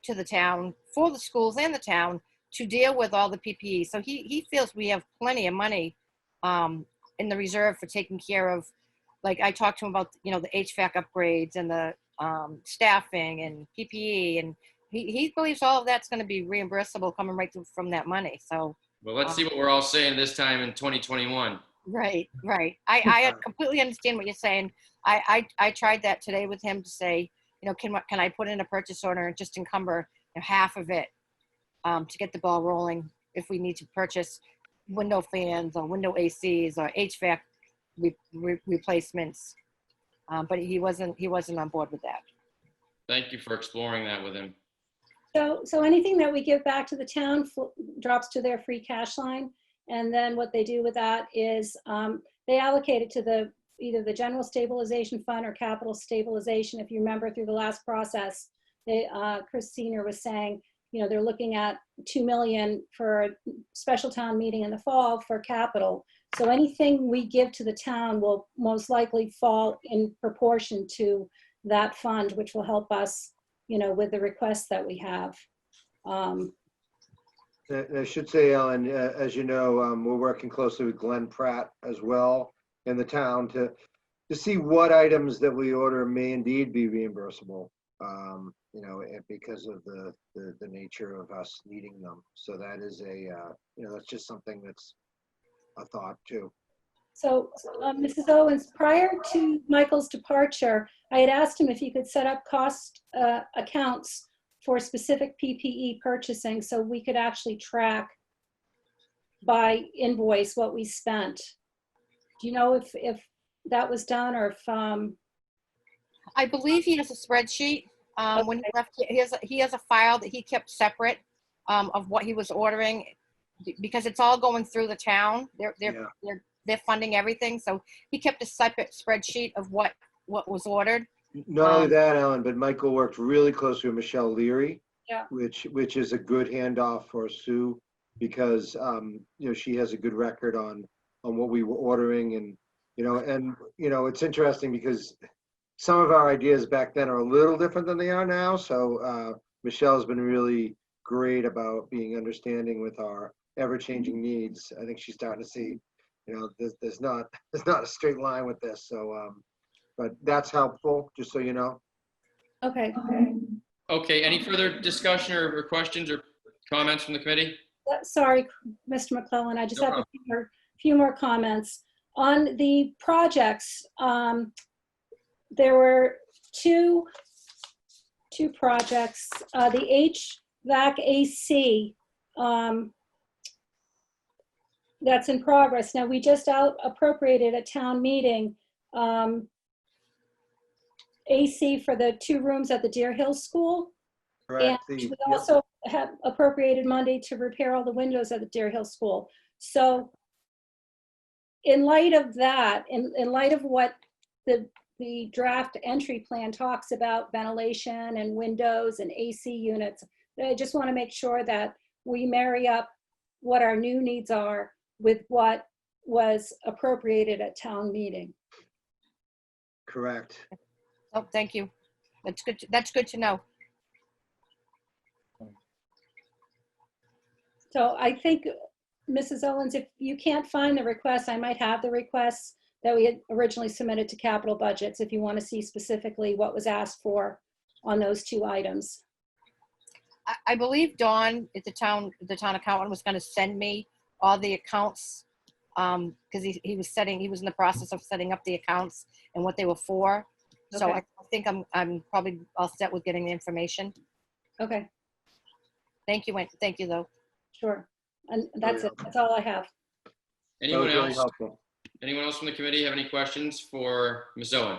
to the town for the schools and the town to deal with all the PPE. So he feels we have plenty of money in the reserve for taking care of, like I talked to him about, the HVAC upgrades and the staffing and PPE, and he believes all of that's going to be reimbursable coming right through from that money. So, well, let's see what we're all saying this time in 2021. Right. I completely understand what you're saying. I tried that today with him to say, can I put in a purchase order and just encumber half of it to get the ball rolling if we need to purchase window fans or window ACs or HVAC replacements. But he wasn't on board with that. Thank you for exploring that with him. So anything that we give back to the town drops to their free cash line. And then what they do with that is they allocate it to either the general stabilization fund or capital stabilization. If you remember through the last process, Chris Senior was saying, they're looking at $2 million for a special town meeting in the fall for capital. So anything we give to the town will most likely fall in proportion to that fund, which will help us, with the requests that we have. I should say, Ellen, as you know, we're working closely with Glenn Pratt as well in the town to see what items that we order may indeed be reimbursable, because of the nature of us needing them. So that is that's just something that's a thought too. So Mrs. Owens, prior to Michael's departure, I had asked him if he could set up cost accounts for specific PPE purchasing so we could actually track by invoice what we spent. Do you know if that was done, or if I believe he has a spreadsheet. When he left, he has a file that he kept separate of what he was ordering, because it's all going through the town. They're funding everything. So he kept a separate spreadsheet of what was ordered. Not only that, Ellen, but Michael worked really closely with Michelle Leary, Yeah. which is a good handoff for Sue, because she has a good record on what we were ordering, and it's interesting because some of our ideas back then are a little different than they are now. So Michelle's been really great about being understanding with our ever-changing needs. I think she's starting to see, there's not a straight line with this. So, but that's helpful, just so you know. Okay. Okay, any further discussion or questions or comments from the committee? Sorry, Mr. McClellan, I just No have a few more comments. On the projects, there were two projects. The Hvac AC, that's in progress. Now, we just appropriated at town meeting AC for the 2 rooms at the Deer Hill School. Correct. And we also have appropriated money to repair all the windows at the Deer Hill School. So in light of that, in light of what the draft entry plan talks about, ventilation and windows and AC units, I just want to make sure that we marry up what our new needs are with what was appropriated at town meeting. Correct. Oh, thank you. That's good. That's good to know. So I think, Mrs. Owens, if you can't find the requests, I might have the requests that we had originally submitted to capital budgets, if you want to see specifically what was asked for on those 2 items. I believe Dawn at the town accountant was going to send me all the accounts, because he was in the process of setting up the accounts and what they were for. So Okay. I think I'm probably all set with getting the information. Okay, Thank you, though. sure. And that's it. That's all I have. That Anyone was really else? helpful. Anyone else from the committee have any questions for Ms. Owen?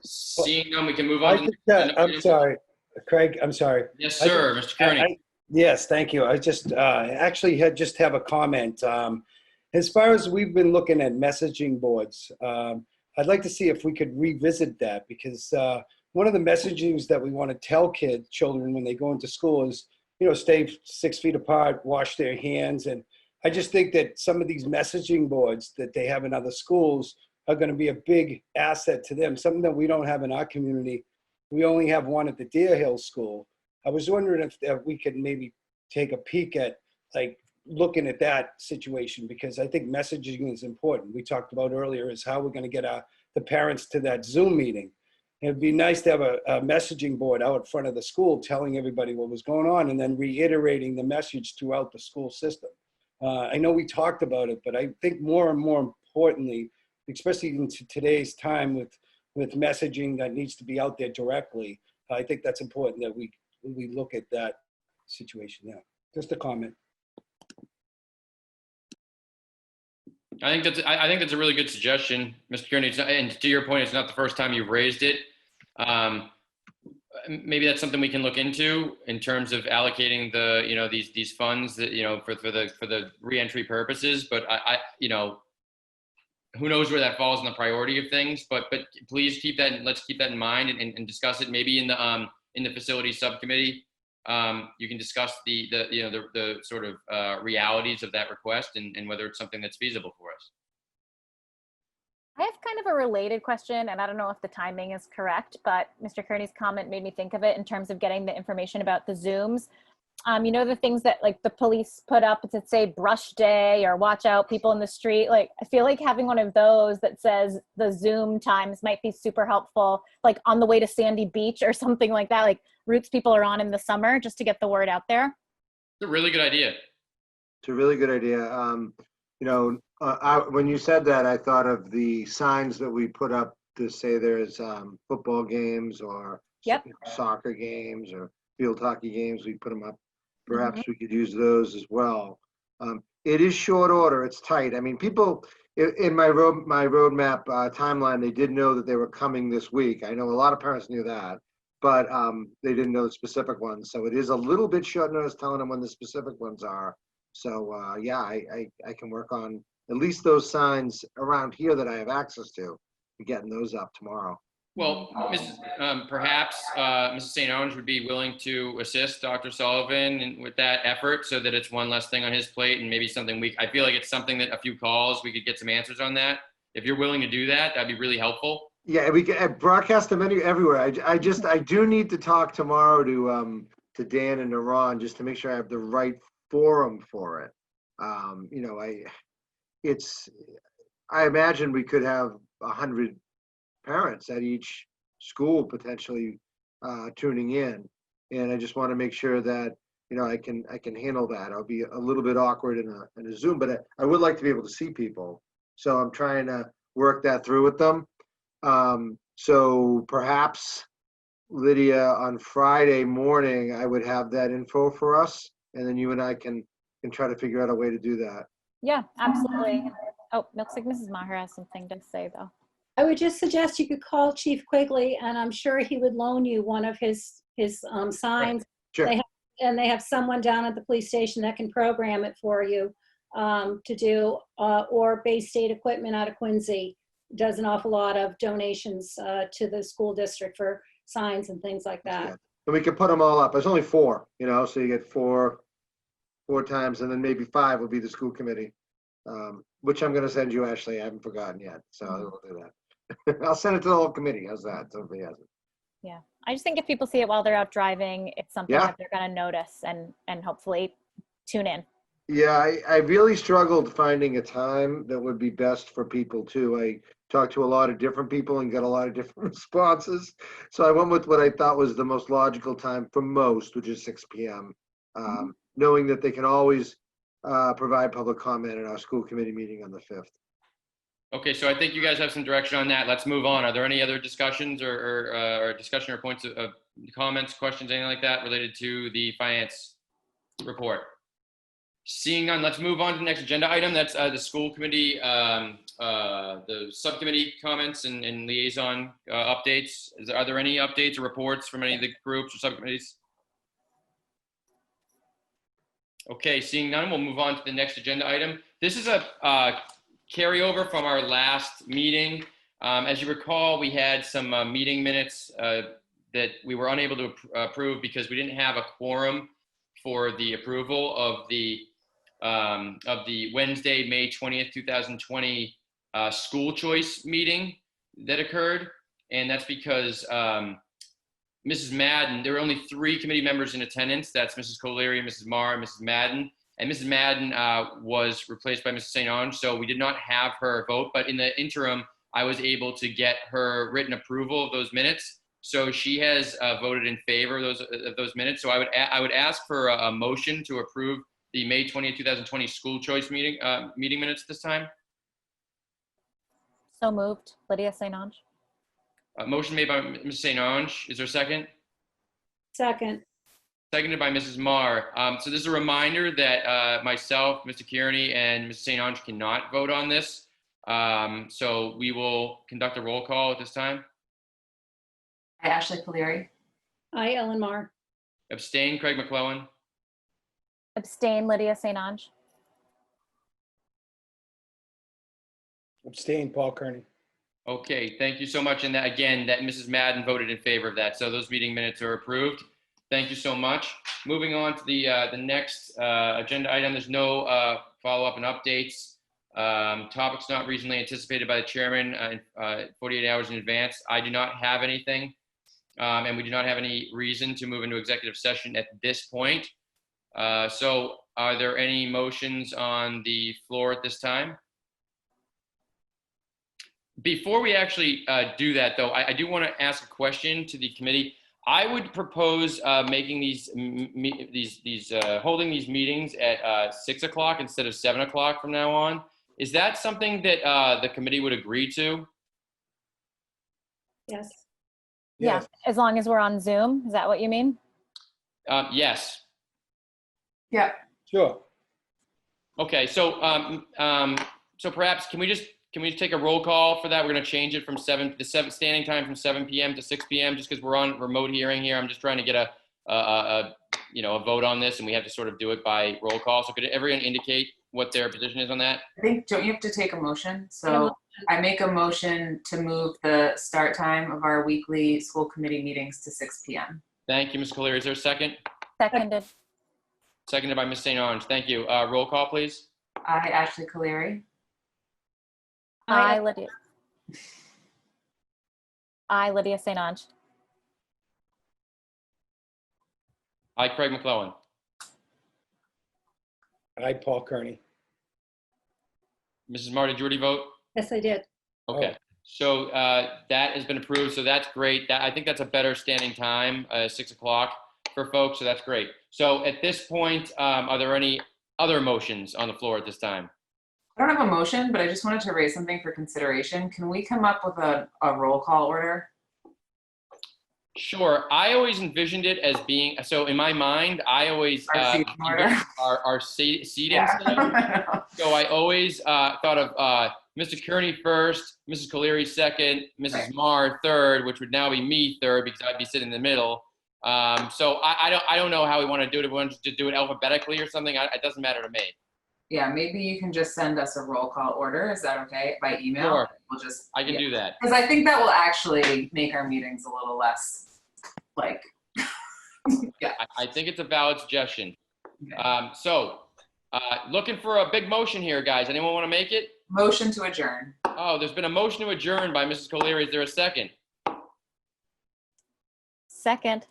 Seeing none, we can move on. I'm sorry, Craig, I'm sorry. Yes, sir, Mr. Kearney. Yes, thank you. I just actually have a comment. As far as we've been looking at messaging boards, I'd like to see if we could revisit that, because one of the messagings that we want to tell children when they go into school is, stay 6 feet apart, wash their hands. And I just think that some of these messaging boards that they have in other schools are going to be a big asset to them, something that we don't have in our community. We only have one at the Deer Hill School. I was wondering if we could maybe take a peek at looking at that situation, because I think messaging is important. We talked about earlier is how we're going to get the parents to that Zoom meeting. It'd be nice to have a messaging board out in front of the school telling everybody what was going on and then reiterating the message throughout the school system. I know we talked about it, but I think more and more importantly, especially in today's time with messaging that needs to be out there directly, I think that's important that we look at that situation now. Just a comment. I think that's a really good suggestion, Mr. Kearney. And to your point, it's not the first time you've raised it. Maybe that's something we can look into in terms of allocating the these funds that for the reentry purposes. But I who knows where that falls in the priority of things. But please keep that. Let's keep that in mind and discuss it. Maybe in the facility subcommittee, you can discuss the sort of realities of that request and whether it's something that's feasible for us. I have kind of a related question, and I don't know if the timing is correct, but Mr. Kearney's comment made me think of it in terms of getting the information about the Zooms. The things that the police put up to say brush day or watch out people in the street. I feel like having one of those that says the Zoom times might be super helpful, on the way to Sandy Beach or something like that, routes people are on in the summer, just to get the word out there. It's a really good idea. It's a really good idea. When you said that, I thought of the signs that we put up to say there's football games or soccer games or field hockey games. We put them up. Perhaps we could use those as well. It is short order. It's tight. I mean, people in my roadmap timeline, they did know that they were coming this week. I know a lot of parents knew that. but they didn't know the specific ones. So it is a little bit short notice telling them when the specific ones are. So yeah, I can work on at least those signs around here that I have access to, getting those up tomorrow. Well, perhaps Mrs. St. Ange would be willing to assist Dr. Sullivan with that effort so that it's one less thing on his plate and maybe something I feel like it's something that a few calls, we could get some answers on that. If you're willing to do that, that'd be really helpful. Yeah, we can broadcast them everywhere. I do need to talk tomorrow to Dan and to Ron just to make sure I have the right forum for it. You know, I imagine we could have 100 parents at each school potentially tuning in, and I just want to make sure that, you know, I can handle that. I'll be a little bit awkward in a Zoom, but I would like to be able to see people, so I'm trying to work that through with them. So perhaps Lydia, on Friday morning, I would have that info for us, and then you and I can try to figure out a way to do that. Yeah, absolutely. Oh, looks like Mrs. Maher has something to say though. I would just suggest you could call Chief Quigley, and I'm sure he would loan you one of his signs. Sure. They have someone down at the police station that can program it for you to do, or Bay State Equipment out of Quincy does an awful lot of donations to the school district for signs and things like that. Yeah. And we can put them all up. There's only 4, you know, so you get four times, and then maybe 5 will be the school committee, which I'm going to send you, Ashley. I haven't forgotten yet, so I will do that. I'll send it to the whole committee. How's that? Somebody has it. Yeah, I just think if people see it while they're out driving, it's something Yeah. that they're going to notice and hopefully tune in. Yeah, I really struggled finding a time that would be best for people too. I talked to a lot of different people and got a lot of different responses. So I went with what I thought was the most logical time for most, which is 6 p.m. Knowing that they can always provide public comment at our school committee meeting on the 5th. Okay, so I think you guys have some direction on that. Let's move on. Are there any other discussions or discussion or points of comments, questions, anything like that related to the finance report? Seeing none, let's move on to the next agenda item. That's the school committee, the subcommittee comments and liaison updates. Are there any updates or reports from any of the groups or subcommittees? Okay, seeing none, we'll move on to the next agenda item. This is a carryover from our last meeting. As you recall, we had some meeting minutes that we were unable to approve because we didn't have a quorum for the approval of the Wednesday, May 20th, 2020 school choice meeting that occurred. And that's because Mrs. Madden, there were only 3 committee members in attendance. That's Mrs. Colery, Mrs. Marr, and Mrs. Madden. And Mrs. Madden was replaced by Mrs. St. Ange, so we did not have her vote. But in the interim, I was able to get her written approval of those minutes. So she has voted in favor of those minutes. So I would ask for a motion to approve the May 20th, 2020 school choice meeting minutes this time. So moved. Lydia St. Ange. Motion made by Mrs. St. Ange. Is there a second? Second. Seconded by Mrs. Marr. So this is a reminder that myself, Mr. Kearney, and Mrs. St. Ange cannot vote on this. So we will conduct a roll call at this time. Hi, Ashley Colery. I, Ellen Marr. Abstain, Craig McClellan. Abstain, Lydia St. Ange. Abstain, Paul Kearney. Okay, thank you so much. And that, again, that Mrs. Madden voted in favor of that. So those meeting minutes are approved. Thank you so much. Moving on to the next agenda item. There's no follow-up and updates. Topics not reasonably anticipated by the chairman 48 hours in advance. I do not have anything, and we do not have any reason to move into executive session at this point. So are there any motions on the floor at this time? Before we actually do that, though, I do want to ask a question to the committee. I would propose making holding these meetings at 6 o'clock instead of 7 o'clock from now on. Is that something that the committee would agree to? Yes. Yeah, as long as we're on Zoom. Is that what you mean? Yes. Yeah. Sure. Okay, so so perhaps can we just can we take a roll call for that? We're going to change it from standing time from 7 p.m. to 6 p.m. just because we're on remote hearing here. I'm just trying to get a vote on this, and we have to sort of do it by roll call. So could everyone indicate what their position is on that? I think, don't you have to take a motion? So I make a motion to move the start time of our weekly school committee meetings to 6 p.m. Thank you, Ms. Colery. Is there a second? Seconded. Seconded by Ms. St. Ange. Thank you. Roll call, please. I, Ashley Caleri. I, Lydia. I, Lydia St. Ange. Hi, Craig McClellan. I, Paul Kearney. Mrs. Marty, did you already vote? Yes, I did. Okay. So that has been approved. So that's great. I think that's a better standing time, 6 o'clock for folks. So that's great. So at this point, are there any other motions on the floor at this time? I don't have a motion, but I just wanted to raise something for consideration. Can we come up with a roll call order? Sure. I always envisioned it as being, so in my mind, I always Our seating order. our seating. Yeah. So I always thought of Mr. Kearney first, Mrs. Colery second, Mrs. Marr third, which would now be me third because I'd be sitting in the middle. So I don't know how we want to do it. If we want to do it alphabetically or something, it doesn't matter to me. Yeah, maybe you can just send us a roll call order. Is that okay? By email? Sure. We'll just. I can do that. Because I think that will actually make our meetings a little less like. Yeah. I think it's a valid suggestion. Okay. Looking for a big motion here, guys. Anyone want to make it? Motion to adjourn. Oh, there's been a motion to adjourn by Mrs. Colery. Is there a second? Second.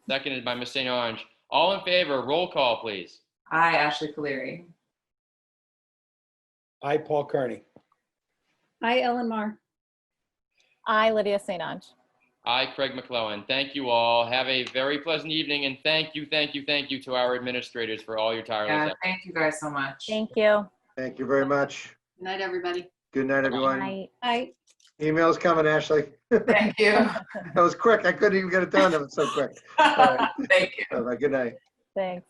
Seconded by Ms. St. Ange. All in favor, roll call, please. I, Ashley Caleri. I, Paul Kearney. I, Ellen Mar. I, Lydia St. Ange. I, Craig McClellan. Thank you all. Have a very pleasant evening, and thank you to our administrators for all your tireless Yeah, efforts. thank you guys so much. Thank you. Thank you very much. Good night, everybody. Good night, everyone. Night. I. Email's coming, Ashley. Thank you. That was quick. I couldn't even get it done. That was so quick. All right. Thank you. Bye-bye. Good night. Thanks.